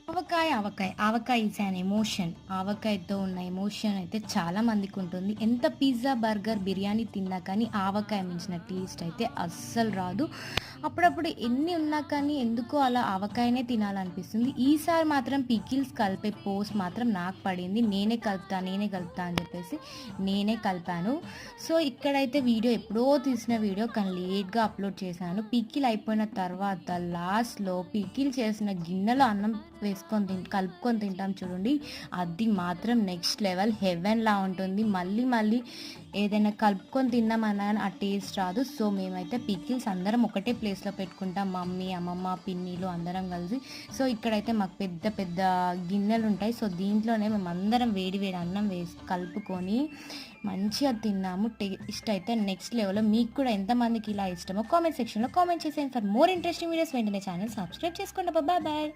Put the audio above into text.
Avakaya is an emotion. ఆవకాయతో ఉన్న emotion అయితే చాలా మందికి ఉంటుంది. ఎంత పిజ్జా, బర్గర్, బిర్యానీ తిన్నా కానీ ఆవకాయ మించిన టేస్ట్ అయితే అస్సలు రాదు. అప్పుడప్పుడు ఎన్ని ఉన్నా కానీ ఎందుకో అలా ఆవకాయనే తినాలనిపిస్తుంది. ఈసారి మాత్రం పికిల్స్ కలిపే పోస్ట్ మాత్రం నాకు పడింది. నేనే కలుపుతా అని చెప్పేసి నేనే కలిపాను. సో ఇక్కడైతే వీడియో ఎప్పుడో తీసిన వీడియో కానీ లేట్‌గా అప్‌లోడ్ చేశాను. పికిల్ అయిపోయిన తర్వాత లాస్ట్‌లో పికిల్ చేసిన గిన్నెలో అన్నం కలుపుకొని తింటాం చూడండి. అది మాత్రం నెక్స్ట్ లెవెల్ హెవెన్‌లా ఉంటుంది. మళ్ళీ మళ్ళీ ఏదైనా కలుపుకొని తిన్నామన్నా ఆ టేస్ట్ రాదు. సో మేమైతే పికిల్స్ అందరం ఒకటే ప్లేస్‌లో పెట్టుకుంటాం. మమ్మీ, అమ్మమ్మ, పిన్నిలు అందరం కలిసి. సో ఇక్కడైతే మాకు పెద్ద పెద్ద గిన్నెలుంటాయి. సో దీంట్లోనే మేమందరం వేడి వేడి అన్నం వేసి కలుపుకొని మంచిగా తిన్నాము. టేస్ట్ అయితే నెక్స్ట్ లెవెల్‌లో. మీకు కూడా ఎంతమందికి ఇలా ఇష్టమో కామెంట్ సెక్షన్‌లో కామెంట్ చేసేయండి. ఫర్ మోర్ ఇంట్రెస్టింగ్ వీడియోస్ వెంటనే ఛానల్ సబ్స్క్రైబ్ చేసుకోండి. Bye bye.